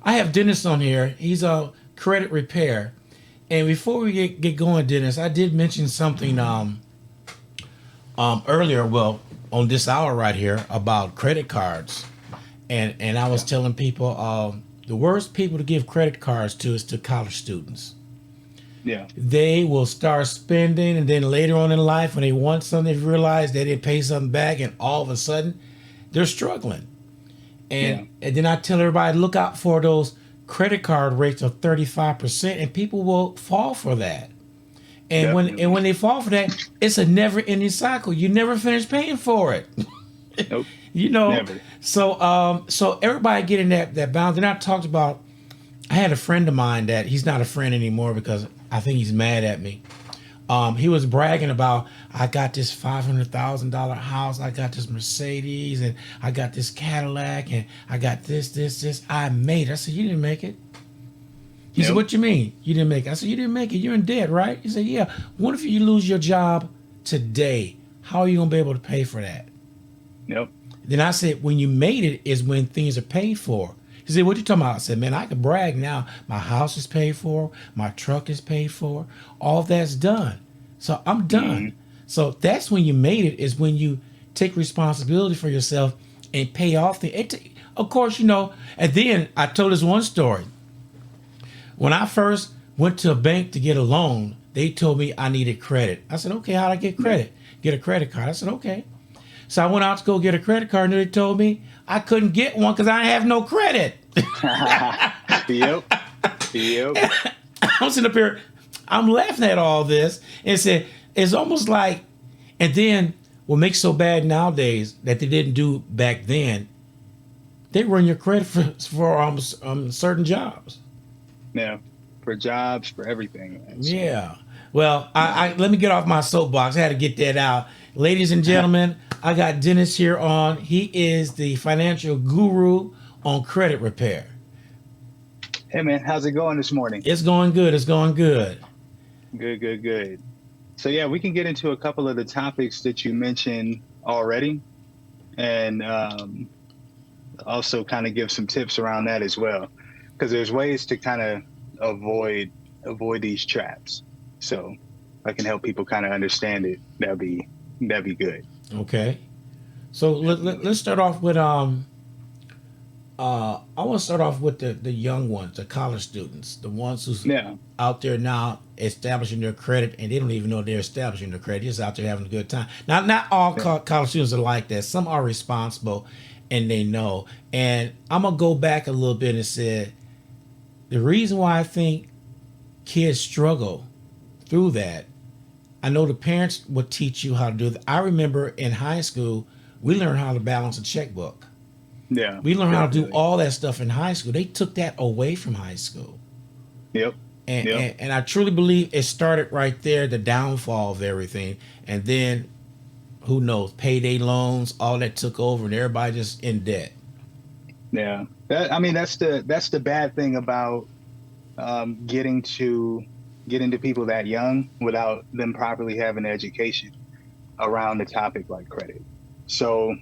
I have Dennis on here. He's a credit repair. And before we get going, Dennis, I did mention something earlier, well, on this hour right here about credit cards. And I was Yeah. telling people the worst people to give credit cards to is to college students. Yeah. They will start spending, and then later on in life, when they want something, they realize they didn't pay something back, and all of a sudden, they're struggling. Yeah. And then I tell everybody, look out for those credit card rates of 35%, and people will fall for that. And when Definitely. they fall for that, it's a never ending cycle. You never finish paying for it. Nope. you know. Never. So everybody getting that balance. And I talked about. I had a friend of mine that he's not a friend anymore because I think he's mad at me. He was bragging about, I got this $500,000 house, I got this Mercedes, and I got this Cadillac, and I got this. I made it. I said, you didn't make it. He said, Nope. what you mean? You didn't make it? I said, you didn't make it. You're in debt, right? He said, yeah. What if you lose your job today? How are you going to be able to pay for that? Nope. Then I said, when you made it is when things are paid for. He said, what you talking about? I said, man, I can brag now. My house is paid for. My truck is paid for. All that's done. So I'm done. Hmm. So that's when you made it, is when you take responsibility for yourself and pay off of course, and then I told this one story. When I first went to a bank to get a loan, they told me I needed credit. I said, okay, how'd I get Yeah. credit? Get a credit card. I said, okay. So I went out to go get a credit card, and they told me I couldn't get one because I have no credit. Yep. Yep. I'm sitting up here, I'm laughing at all this and said, it's almost like, and then what makes so bad nowadays that they didn't do back then, they run your credit for certain jobs. Yeah. For jobs, for everything, man. So, Yeah. Well, I let me get off my soapbox. I had to get that out. Ladies and gentlemen, I got Dennis here on. He is the financial guru on credit repair. hey, man, how's it going this morning? It's going good. It's going good. Good, good, good. So, yeah, we can get into a couple of the topics that you mentioned already, and also kind of give some tips around that as well, because there's ways to kind of avoid these traps. So, if I can help people kind of understand it, that'd be good. Okay. So let's Definitely. start off with I want to start off with the young ones, the college students, the ones who's Yeah. out there now establishing their credit, and they don't even know they're establishing their credit. They're just out there having a good time. Now, not all Yeah. college students are like that. Some are responsible, and they know. And I'm gonna go back a little bit and say the reason why I think kids struggle through that. I know the parents will teach you how to do that. I remember in high school, we learned how to balance a checkbook. Yeah. We learned how to do Definitely. all that stuff in high school. They took that away from high school. Yep. And, Yep. and, and I truly believe it started right there, the downfall of everything. And then, who knows, payday loans, all that took over, and everybody just in debt. Yeah. I mean, that's the bad thing about getting to people that young without them properly having education around the topic like credit. So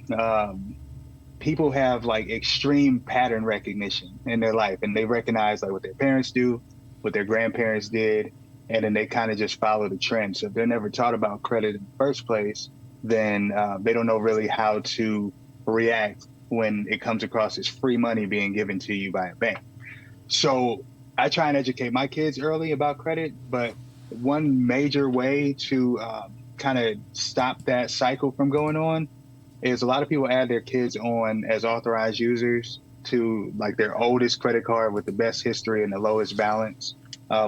people have like extreme pattern recognition in their life, and they recognize like what their parents do, what their grandparents did, and then they kind of just follow the trend. So if they're never taught about credit in the first place, then they don't know really how to react when it comes across as free money being given to you by a bank. So I try and educate my kids early about credit, but one major way to kind of stop that cycle from going on is a lot of people add their kids on as authorized users to like their oldest credit card with the best history and the lowest balance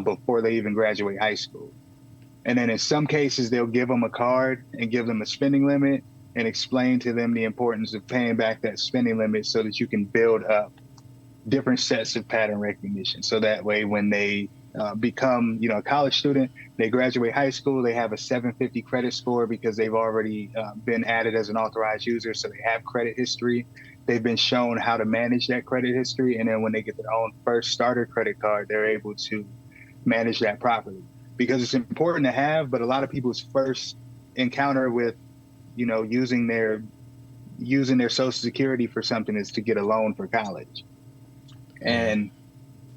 before they even graduate high school. And then in some cases, they'll give them a card and give them a spending limit and explain to them the importance of paying back that spending limit so that you can build up different sets of pattern recognition. So that way, when they become, a college student, they graduate high school, they have a 750 credit score because they've already been added as an authorized user. So they have credit history. They've been shown how to manage that credit history. And then when they get their own first starter credit card, they're able to manage that properly because it's important to have. But a lot of people's first encounter with, using their social security for something is to get a loan for college. Yeah. And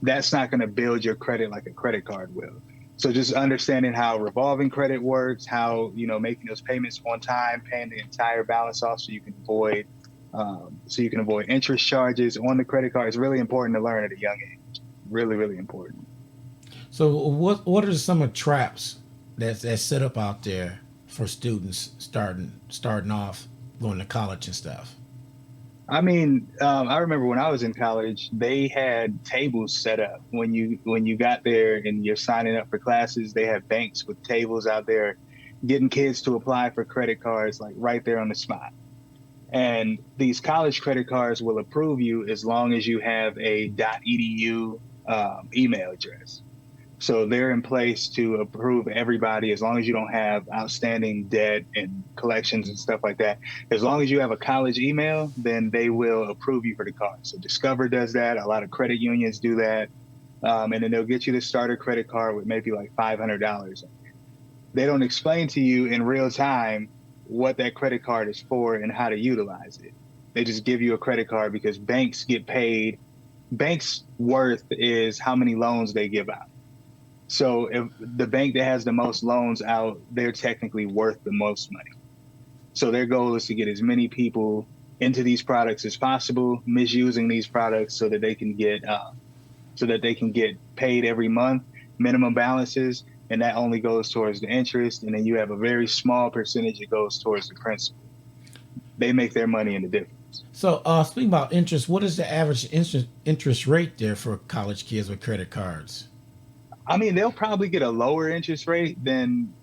that's not going to build your credit like a credit card will. So just understanding how revolving credit works, how, making those payments on time, paying the entire balance off so you can avoid interest charges on the credit card is really important to learn at a young age. Really, really important. So what are some of the traps that's set up out there for students starting off going to college and stuff? I mean, I remember when I was in college, they had tables set up when you got there and you're signing up for classes. They have banks with tables out there, getting kids to apply for credit cards like right there on the spot. And these college credit cards will approve you as long as you have a .edu email address. So they're in place to approve everybody as long as you don't have outstanding debt and collections and stuff like that. As long as you have a college email, then they will approve you for the card. So Discover does that. A lot of credit unions do that. And then they'll get you the starter credit card with maybe like $500. They don't explain to you in real time what that credit card is for and how to utilize it. They just give you a credit card because banks get paid. Banks' worth is how many loans they give out. So if the bank that has the most loans out, they're technically worth the most money. So their goal is to get as many people into these products as possible, misusing these products so that they can get paid every month, minimum balances, and that only goes towards the interest. And then you have a very small percentage that goes towards the principal. They make their money in the difference. So speaking about interest, what is the average interest rate there for college kids with credit cards? I mean, they'll probably get a lower interest rate than,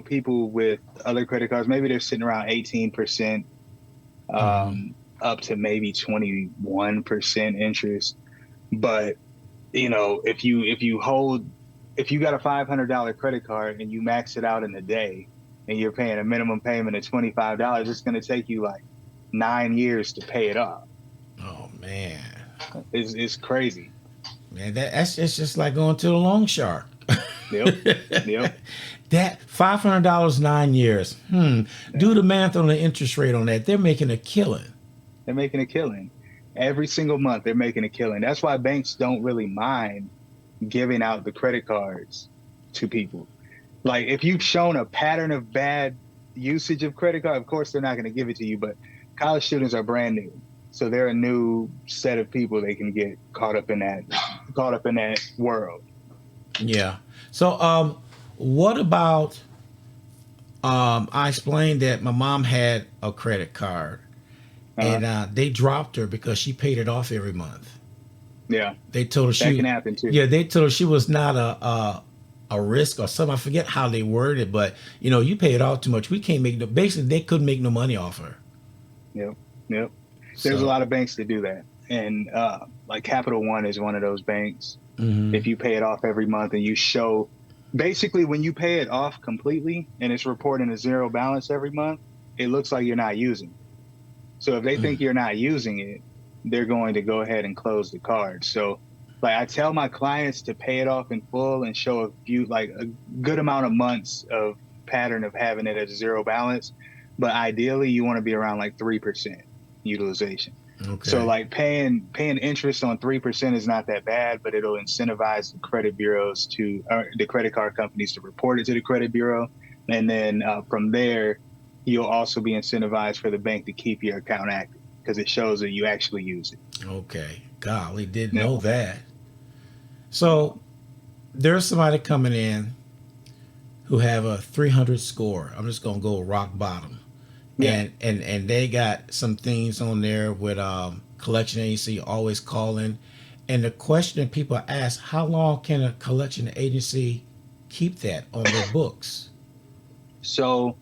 people with other credit cards. Maybe they're sitting around 18%, up to maybe 21% interest. But, if you got a $500 credit card and you max it out in a day and you're paying a minimum payment of $25, it's going to take you like 9 years to pay it off. Oh man, It's crazy. man, it's just like going to the loan shark. Yep. That $500 9 years. Do the math on the interest rate on that. They're making a killing. They're making a killing. Every single month, they're making a killing. That's why banks don't really mind giving out the credit cards to people. Like, if you've shown a pattern of bad usage of credit card, of course, they're not going to give it to you. But college students are brand new. So they're a new set of people they can get caught up in that world. Yeah. So what about I explained that my mom had a credit card and they dropped her because she paid it off every month. Yeah. They told her That can happen too. Yeah, they told her she was not a risk or something. I forget how they worded it, but you pay it off too much. We can't make basically they couldn't make no money off her. Yep. There's a lot of banks that do that. And like Capital One is one of those banks. Mm-hmm. If you pay it off every month and you show, basically when you pay it off completely and it's reporting a zero balance every month, it looks like you're not using it. So if they think you're not using it, they're going to go ahead and close the card. So like I tell my clients to pay it off in full and show a good amount of months of pattern of having it at zero balance. But ideally you want to be around like 3% utilization. Okay. So like paying interest on 3% is not that bad, but it'll incentivize the credit bureaus the credit card companies to report it to the credit bureau. And then from there, you'll also be incentivized for the bank to keep your account active because it shows that you actually use it. Okay. Golly, didn't know that. So there's somebody coming in who have a 300 score. I'm just going to go rock bottom. Yeah. And they got some things on there with collection agency always calling. And the question that people ask, how long can a collection agency keep that on their books? So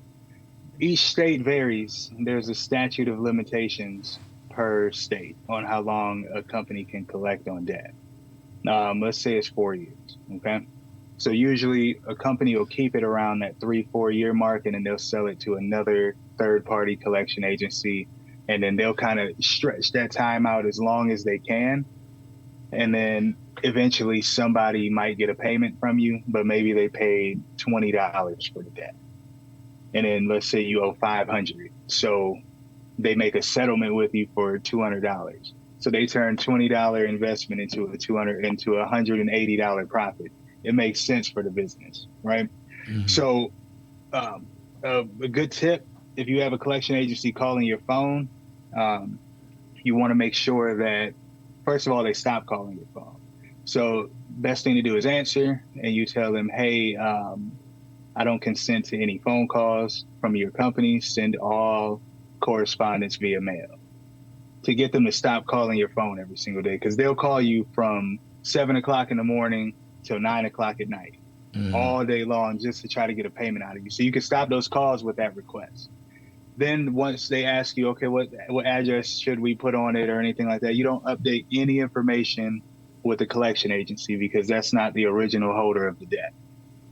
each state varies. There's a statute of limitations per state on how long a company can collect on debt. Let's say it's 4 years, okay? So usually a company will keep it around that 3-4 year mark, and then they'll sell it to another third-party collection agency, and then they'll kind of stretch that time out as long as they can. And then eventually somebody might get a payment from you, but maybe they paid $20 for the debt. And then let's say you owe $500. So they make a settlement with you for $200. So they turn $20 investment into $180 profit. It makes sense for the business, right? So um, a good tip, if you have a collection agency calling your phone, you want to make sure that, first of all, they stop calling your phone. So best thing to do is answer, and you tell them, hey, I don't consent to any phone calls from your company. Send all correspondence via mail, to get them to stop calling your phone every single day, because they'll call you from 7 o'clock in the morning till 9 o'clock at night, all day long, just to try to get a payment out of you. So you can stop those calls with that request. Then once they ask you, okay, what address should we put on it or anything like that, you don't update any information with the collection agency, because that's not the original holder of the debt.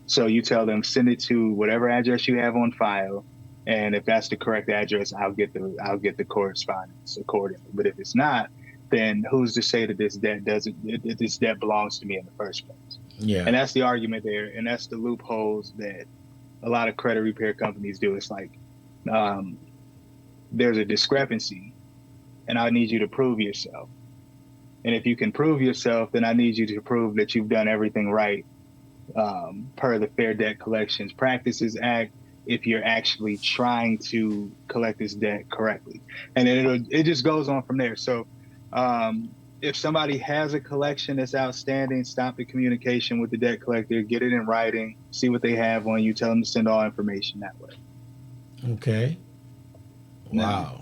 So you tell them, send it to whatever address you have on file, and if that's the correct address, I'll get the correspondence accordingly. But if it's not, then who's to say that this debt belongs to me in the first place? Yeah. And that's the argument there, and that's the loopholes that a lot of credit repair companies do. It's like, there's a discrepancy, and I need you to prove yourself. And if you can prove yourself, then I need you to prove that you've done everything right, per the Fair Debt Collections Practices Act, if you're actually trying to collect this debt correctly. And then it just goes on from there. So if somebody has a collection that's outstanding, stop the communication with the debt collector, get it in writing, see what they have on you, tell them to send all information that way. Okay. Wow.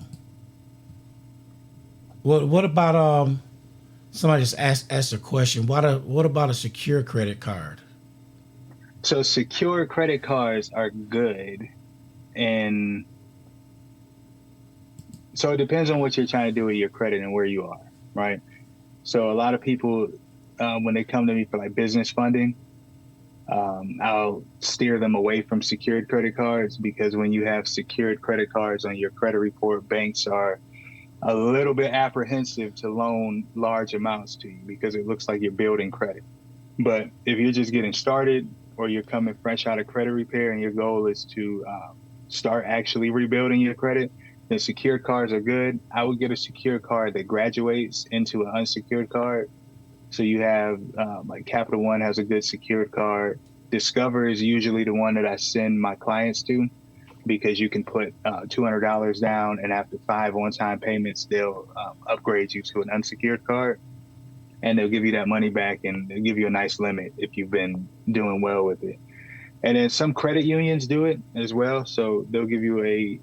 What about somebody just asked a question. What about a secure credit card? So secure credit cards are good, and so it depends on what you're trying to do with your credit and where you are, right? So a lot of people, when they come to me for like business funding, I'll steer them away from secured credit cards, because when you have secured credit cards on your credit report, banks are a little bit apprehensive to loan large amounts to you, because it looks like you're building credit. But if you're just getting started, or you're coming fresh out of credit repair and your goal is to start actually rebuilding your credit, then secured cards are good. I would get a secured card that graduates into an unsecured card. So you have like Capital One has a good secured card. Discover is usually the one that I send my clients to, because you can put $200 down, and after 5 one-time payments, they'll upgrade you to an unsecured card, and they'll give you that money back, and they'll give you a nice limit if you've been doing well with it. And then some credit unions do it as well. So they'll give you a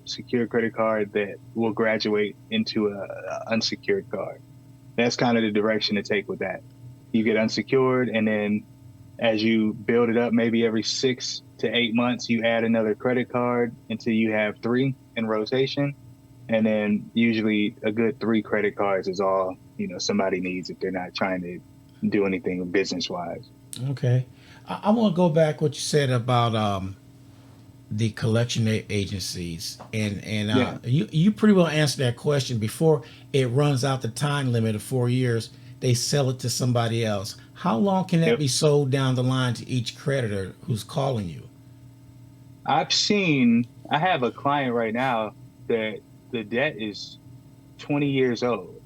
secure credit card that will graduate into a unsecured card. That's kind of the direction to take with that. You get unsecured, and then as you build it up, maybe every 6 to 8 months, you add another credit card until you have 3 in rotation. And then usually a good 3 credit cards is all, somebody needs if they're not trying to do anything business wise. Okay. I want to go back what you said about the collection agencies, and Yeah. you pretty well answered that question. Before it runs out the time limit of 4 years, they sell it to somebody else. How long can that Yep. be sold down the line to each creditor who's calling you? I have a client right now that the debt is 20 years old.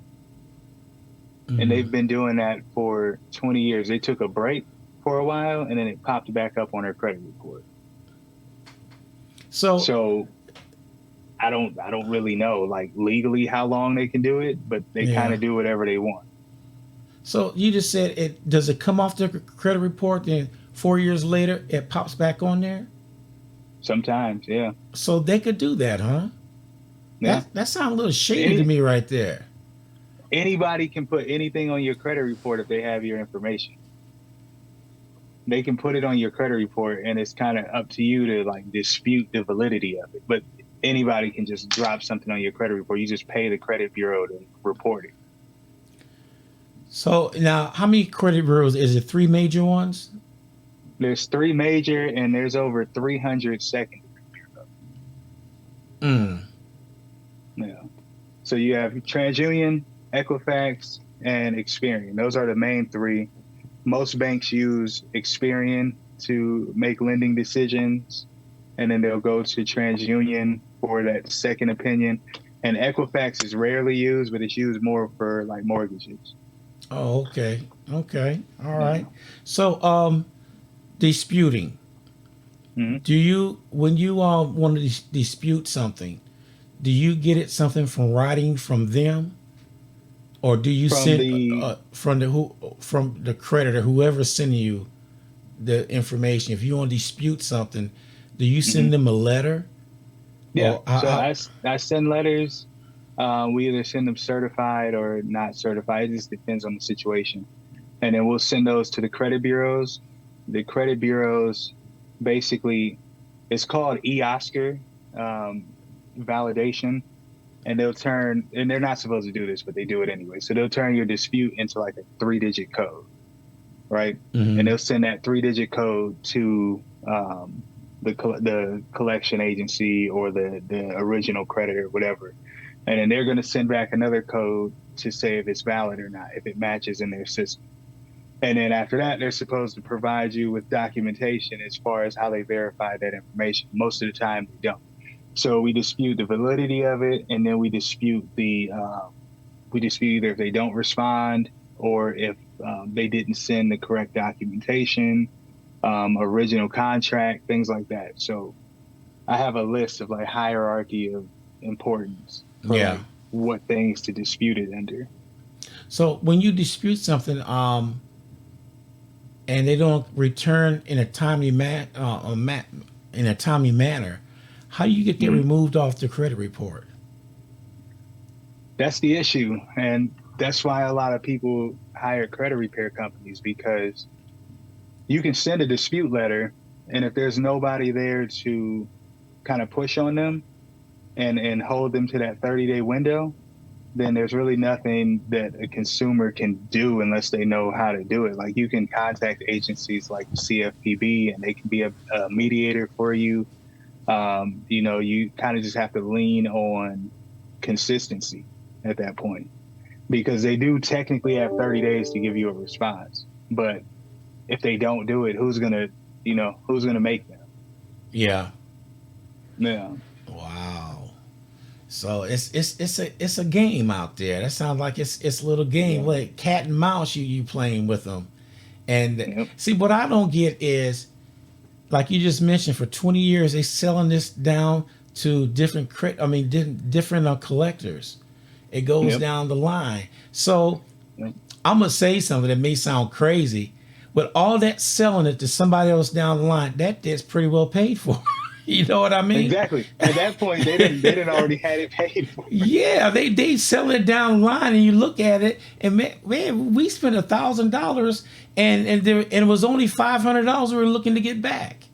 And they've been doing that for 20 years. They took a break for a while, and then it popped back up on their credit report. So I don't really know, like, legally how long they can do it, but they kind of do whatever they want. So you just said it. Does it come off the credit report, then 4 years later it pops back on there? Sometimes, yeah. So they could do that, huh? Yeah. That sounds a little shady to me right there. Anybody can put anything on your credit report if they have your information. They can put it on your credit report, and it's kind of up to you to like dispute the validity of it. But anybody can just drop something on your credit report. You just pay the credit bureau to report it. So now, how many credit bureaus? Is it 3 major ones? There's 3 major, and there's over 300 secondary bureaus. Yeah. So you have TransUnion, Equifax, and Experian. Those are the main 3. Most banks use Experian to make lending decisions, and then they'll go to TransUnion for that second opinion. And Equifax is rarely used, but it's used more for like mortgages. Oh, okay. Okay. All right. Yeah. So, disputing. Mhm. Do you, when you want to dispute something, do you get it something from writing from them, or do you From send the from the creditor, whoever's sending you the information? If you want to dispute something, do you mhm. send them a letter, Yeah. or So how? I send letters. We either send them certified or not certified. It just depends on the situation. And then we'll send those to the credit bureaus. The credit bureaus basically, it's called e-Oscar um, validation, and and they're not supposed to do this, but they do it anyway. So they'll turn your dispute into like a 3-digit code, right? And Mm-hmm. they'll send that 3-digit code to the collection agency or the original creditor, whatever. And then they're going to send back another code to say if it's valid or not, if it matches in their system. And then after that, they're supposed to provide you with documentation as far as how they verify that information. Most of the time, they don't. So we dispute the validity of it, and then we dispute either if they don't respond or if they didn't send the correct documentation, original contract, things like that. So I have a list of like hierarchy of importance for Yeah. like what things to dispute it under. So when you dispute something, and they don't return in a in a timely manner, how do you get that Mhm. removed off the credit report? That's the issue. And that's why a lot of people hire credit repair companies, because you can send a dispute letter, and if there's nobody there to kind of push on them and hold them to that 30-day window, then there's really nothing that a consumer can do unless they know how to do it. Like you can contact agencies like CFPB and they can be a mediator for you. You kind of just have to lean on consistency at that point, because they do technically have 30 days to give you a response. But if they don't do it, who's gonna make them? Yeah. Yeah. Wow. So it's a game out there. That sounds like it's a little game, Yeah. like cat and mouse. You playing with them, and Yep. see what I don't get is, like you just mentioned, for 20 years they selling this down to different different collectors. It goes Yep. down the line. So Yep. I'm gonna say something that may sound crazy, but all that selling it to somebody else down the line, that debt's pretty well paid for. You know what I mean? Exactly. At that point, they didn't already had it paid for. Yeah, they sell it down the line, and you look at it, and man, we spent $1,000, and it was only $500 we were looking to get back.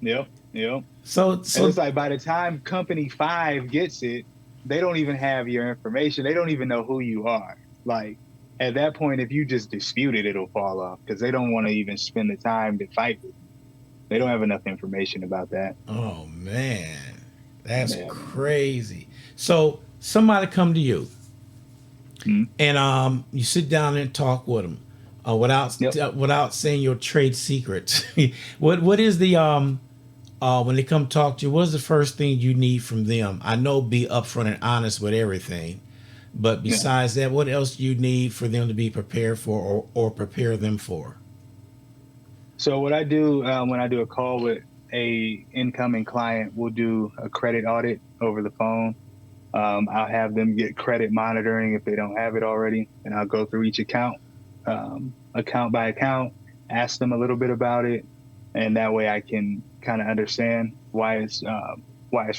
Yep. Yep. So And so it's like by the time company 5 gets it, they don't even have your information. They don't even know who you are. Like at that point, if you just dispute it, it'll fall off because they don't want to even spend the time to fight with you. They don't have enough information about that. oh man, that's Yeah. crazy. So somebody come to you, Mhm. and you sit down and talk with them, Yep. without saying your trade secrets. What is the when they come talk to you, what is the first thing you need from them? I know be upfront and honest with everything, but Yeah. besides that, what else do you need for them to be prepared for, or prepare them for? So what I do when I do a call with a incoming client, we'll do a credit audit over the phone. I'll have them get credit monitoring if they don't have it already, and I'll go through each account by account, ask them a little bit about it, and that way I can kind of understand why it's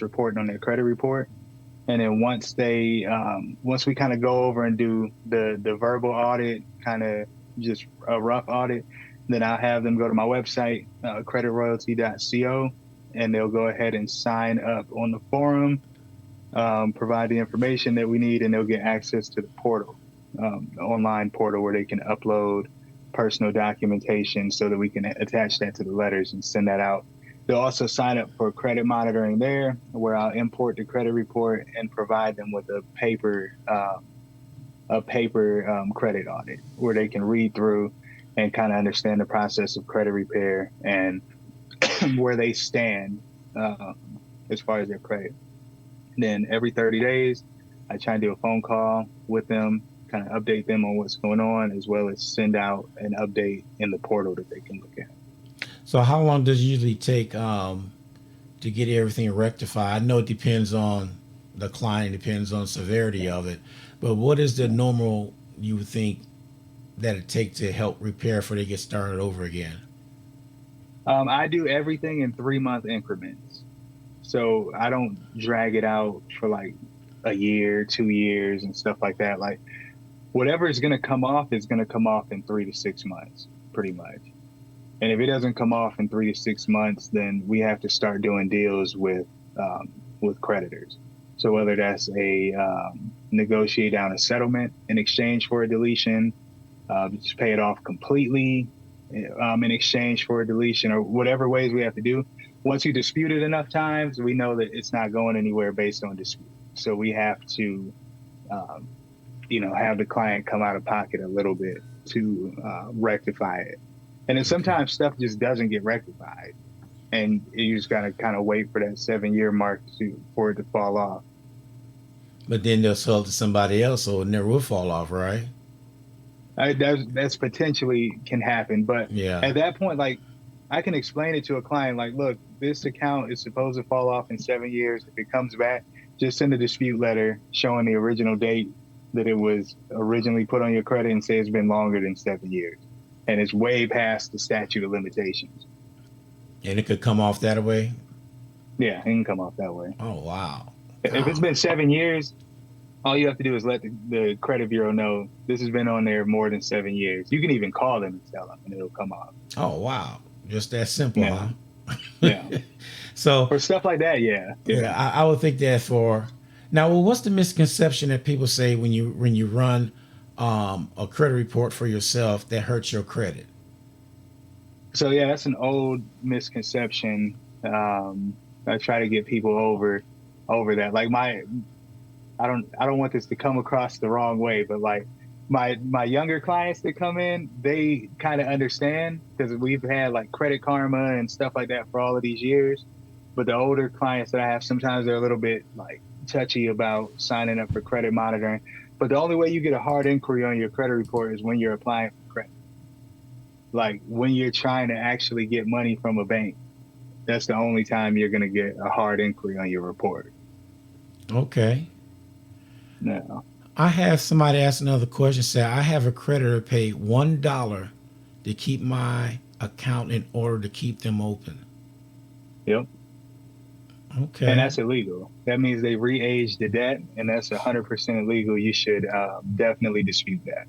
reporting on their credit report. And then once we kind of go over and do the verbal audit, kind of just a rough audit, then I'll have them go to my website, creditroyalty.co, and they'll go ahead and sign up on the forum, provide the information that we need, and they'll get access to the portal, the online portal where they can upload personal documentation so that we can attach that to the letters and send that out. They'll also sign up for credit monitoring there, where I'll import the credit report and provide them with a paper credit audit where they can read through and kind of understand the process of credit repair and where they stand um, as far as their credit. Then every 30 days, I try and do a phone call with them, kind of update them on what's going on, as well as send out an update in the portal that they can look at. So how long does it usually take to get everything rectified? I know it depends on the client, it depends on severity of it, but what is the normal you would think that it take to help repair before they get started over again? I do everything in 3-month increments. So I don't drag it out for like a year, 2 years, and stuff like that. Like whatever is going to come off is going to come off in 3 to 6 months, pretty much. And if it doesn't come off in 3 to 6 months, then we have to start doing deals with creditors. So whether that's a negotiate down a settlement in exchange for a deletion, just pay it off completely in exchange for a deletion, or whatever ways we have to do. Once you dispute it enough times, we know that it's not going anywhere based on dispute. So we have to, have the client come out of pocket a little bit to rectify it. And then sometimes stuff just doesn't get rectified, and you just gotta kind of wait for that 7-year mark for it to fall off. But then they'll sell it to somebody else, so it never will fall off, right? That's potentially can happen, but Yeah. at that point, like I can explain it to a client, like, look, this account is supposed to fall off in 7 years. If it comes back, just send a dispute letter showing the original date that it was originally put on your credit and say it's been longer than 7 years, and it's way past the statute of limitations. And it could come off that way. Yeah, it can come off that way. Oh wow. If it's been 7 years, all you have to do is let the credit bureau know this has been on there more than 7 years. You can even call them and tell them, and it'll come off. Oh wow. Just that simple, Yeah. huh? Yeah. So For stuff like that, yeah. yeah, I would think that for now. Well, what's the misconception that people say when you run a credit report for yourself that hurts your credit? So yeah, that's an old misconception. I try to get people over that. Like I don't want this to come across the wrong way, but like my younger clients that come in, they kind of understand because we've had like Credit Karma and stuff like that for all of these years. But the older clients that I have, sometimes they're a little bit like touchy about signing up for credit monitoring. But the only way you get a hard inquiry on your credit report is when you're applying for credit. Like when you're trying to actually get money from a bank, that's the only time you're going to get a hard inquiry on your report. Okay. No. I have somebody ask another question. Say I have a creditor pay $1 to keep my account in order to keep them open. Yep. Okay. And that's illegal. That means they re-aged the debt, and that's 100% illegal. You should definitely dispute that.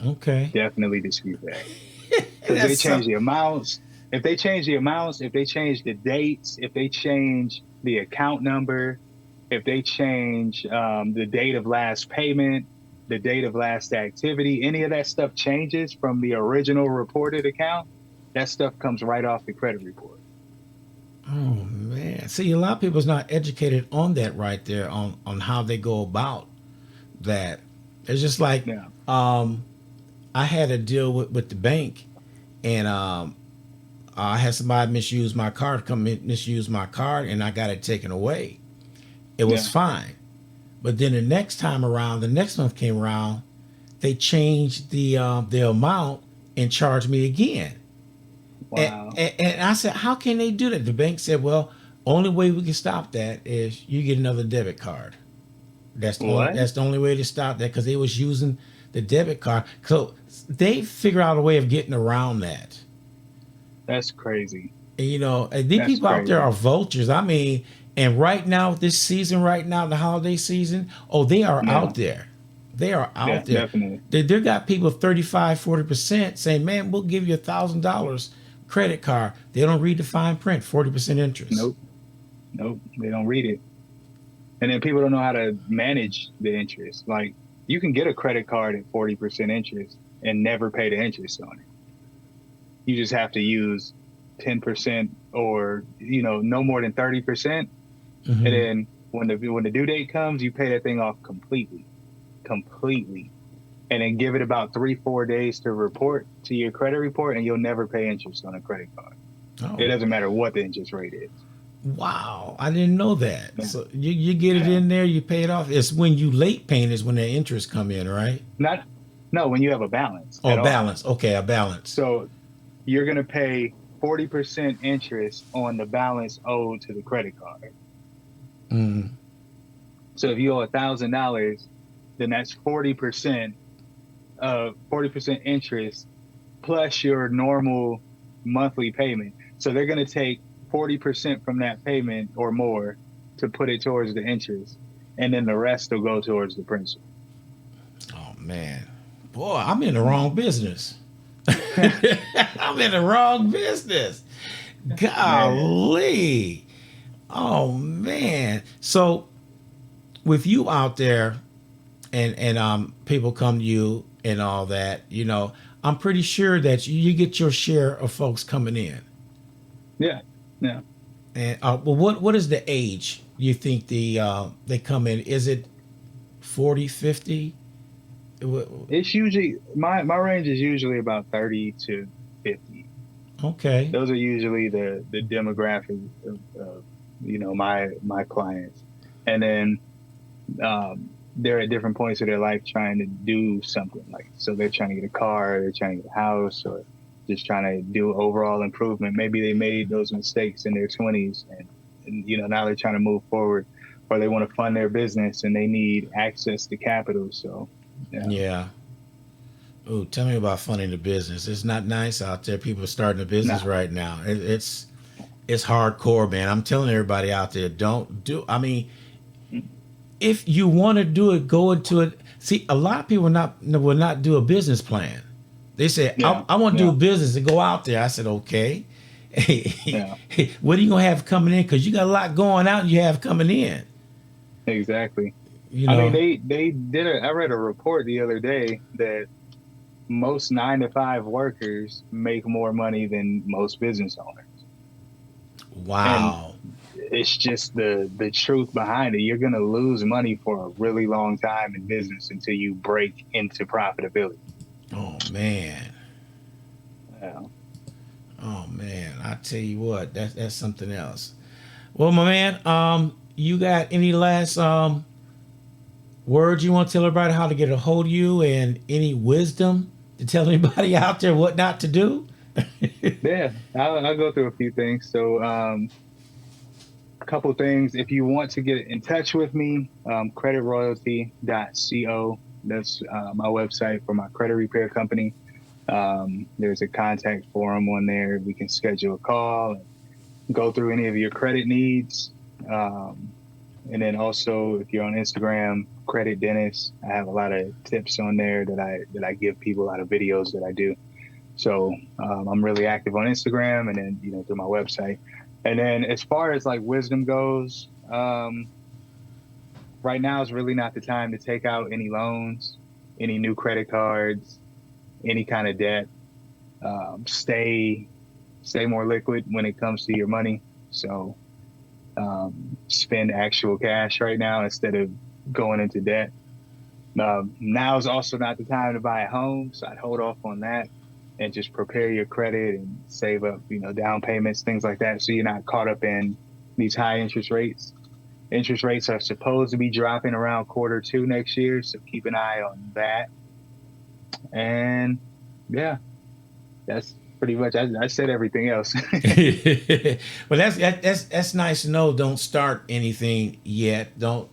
Okay. Definitely dispute that. Because they change the amounts. If they change the amounts, if they change the dates, if they change the account number, if they change the date of last payment, the date of last activity, any of that stuff changes from the original reported account, that stuff comes right off the credit report. Oh man. See, a lot of people's not educated on that right there, on how they go about that. It's just like Yeah. I had a deal with the bank, and I had somebody misuse my card, misuse my card, and I got it taken away. It was Yeah. fine. But then the next time around, the next month came around, they changed the amount and charged me again. Wow. And I said, how can they do that? The bank said, well, only way we can stop that is you get another debit card. That's the only way to stop that, because they was using the debit card. So they figure out a way of getting around that. That's crazy. And, and these That's people out there crazy. are vultures. I mean, and right now, this season, right now, the holiday season, they are Yeah. out there. They are Yeah, out there. definitely. They got people 35, 40% saying, man, we'll give you $1,000 credit card. They don't read the fine print, 40% interest. Nope. They don't read it. And then people don't know how to manage the interest. Like you can get a credit card at 40% interest and never pay the interest on it. You just have to use 10% or, no more than 30%. Mhm. And then when the due date comes, you pay that thing off completely. And then give it about 3-4 days to report to your credit report, and you'll never pay interest on a credit card. Oh. It doesn't matter what the interest rate is. Wow, I didn't know that. Yeah. So you get it Yeah. in there, you pay it off. It's when you late paying is when the interest come in, right? Not, no, when you have a balance Oh, at a all. balance. Okay, a balance. So you're going to pay 40% interest on the balance owed to the credit card. Mm. So if you owe $1,000, then that's 40% interest plus your normal monthly payment. So they're going to take 40% from that payment or more to put it towards the interest. And then the rest will go towards the principal. Oh man, boy, I'm in the wrong business. I'm in the wrong business. Man, Golly. Oh man. So with you out there and people come to you and all that, I'm pretty sure that you get your share of folks coming in. yeah, yeah. And well, what is the age you think they come in? Is it 40, 50? It's usually my range is usually about 30 to 50. Okay. Those are usually the demographic of my clients. And then they're at different points of their life trying to do something, like, so they're trying to get a car, they're trying to get a house, or just trying to do overall improvement. Maybe they made those mistakes in their 20s, and now they're trying to move forward, or they want to fund their business and they need access to capital. So yeah. Yeah. Ooh, tell me about funding the business. It's not nice out there. People are starting a business Nah. right now. It's hardcore, man. I'm telling everybody out there, don't do. I mean, if you want to do it, go into it. See, a lot of people will not do a business plan. They say, Yeah. I want to do Yeah. a business and go out there. I said, okay. Yeah. What are you gonna have coming in? Because you got a lot going out and you have coming in. Exactly. You I mean, know. they did I read a report the other day that most 9 to 5 workers make more money than most business owners. And Wow. it's just the truth behind it. You're going to lose money for a really long time in business until you break into profitability. Oh man. Yeah. Oh man. I tell you what, that's something else. Well, my man, you got any last words you want to tell everybody how to get a hold of you, and any wisdom to tell anybody out there what not to do? Yeah, I'll go through a few things. So, a couple things. If you want to get in touch with me, creditroyalty.co. That's my website for my credit repair company. There's a contact form on there. We can schedule a call and go through any of your credit needs. And then also, if you're on Instagram, Credit Dentist, I have a lot of tips on there that I give people, a lot of videos that I do. So I'm really active on Instagram, and then through my website. And then as far as like wisdom goes, right now is really not the time to take out any loans, any new credit cards, any kind of debt. Stay more liquid when it comes to your money. So spend actual cash right now instead of going into debt. Now is also not the time to buy a home, so I'd hold off on that and just prepare your credit and save up, down payments, things like that, so you're not caught up in these high interest rates. Interest rates are supposed to be dropping around Q2 next year, so keep an eye on that. And yeah, that's pretty much. I said everything else. Well, that's nice to know. Don't start anything yet. Don't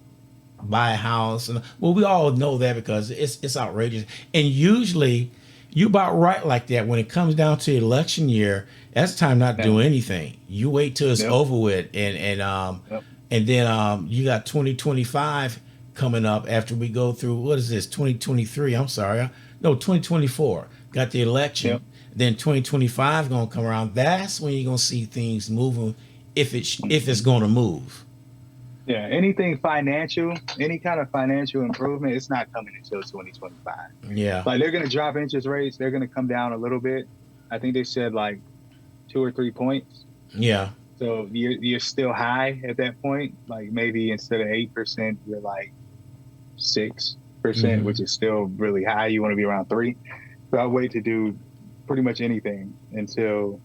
buy a house. And well, we all know that because it's outrageous. And usually, you about right like that. When it comes down to election year, that's time not to Yeah. do anything. You wait till it's Yep. over with, Yep. and then you got 2025 coming up after we go through, what is this, 2023? I'm sorry, no, 2024. Got the election. Yep. Then 2025 gonna come around. That's when you're gonna see things moving, if it's gonna move. Yeah, anything financial, any kind of financial improvement, it's not coming until 2025. Yeah. Like, they're going to drop interest rates. They're going to come down a little bit. I think they said like 2 or 3 points. Yeah. So you're still high at that point. Like, maybe instead of 8%, you're like 6%, which is still really high. You want to be around 3. So I'll wait to do pretty much anything until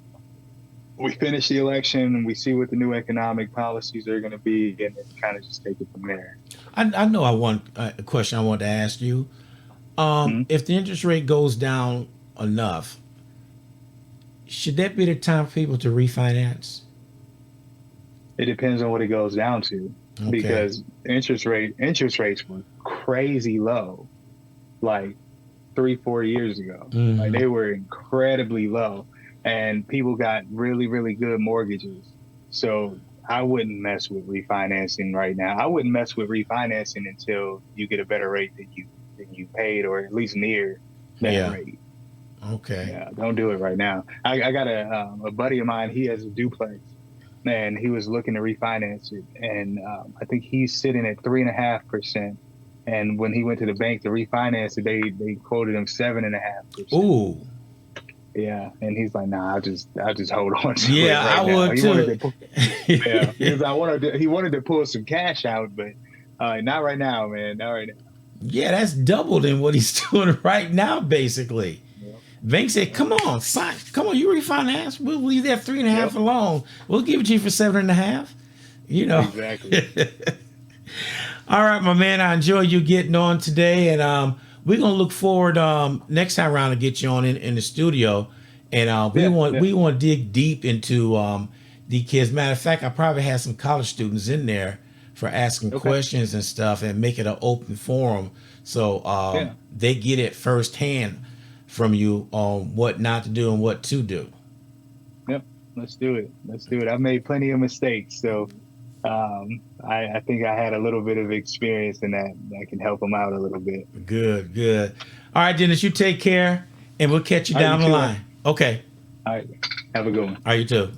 we finish the election, we see what the new economic policies are going to be, and then kind of just take it from there. I know I want a question I want to ask you. Mhm. If the interest rate goes down enough, should that be the time for people to refinance? It depends on what it goes down to, Okay. because interest rates were crazy low, like 3-4 years ago. Like Mhm. they were incredibly low, and people got really really good mortgages. So I wouldn't mess with refinancing right now. I wouldn't mess with refinancing until you get a better rate than you paid, or at least near that Yeah. rate. Okay. Yeah, don't do it right now. I got a buddy of mine. He has a duplex, and he was looking to refinance it, and I think he's sitting at 3.5%. And when he went to the bank to refinance it, they quoted him 7.5%. Ooh. Yeah, and he's like, "Nah, I'll just hold on to Yeah, it I right now." would He wanted too. to, yeah, he wanted to pull some cash out, but not right now, man, not right now. Yeah, that's double than what he's doing right now, basically. Yep, Bank said, yep, "Come on, sign. Come on, you refinance. We'll leave that 3.5 yep, alone. We'll give it to you for 7.5." You know. exactly. All right, my man. I enjoy you getting on today, and we're gonna look forward next time around to get you on in the studio, and we Yeah, want yeah, we want to dig deep into the kids. Matter of fact, I probably have some college students in there for asking okay, questions and stuff, and make it an open forum so yeah, they get it firsthand from you on what not to do and what to do. yep. Let's do it. Let's do it. I've made plenty of mistakes, so I think I had a little bit of experience in that can help them out a little bit. Good, good. All right, Dennis, you take care, and we'll catch you All right, you down the too, man. line. Okay. All right, have a good one. All right, you too.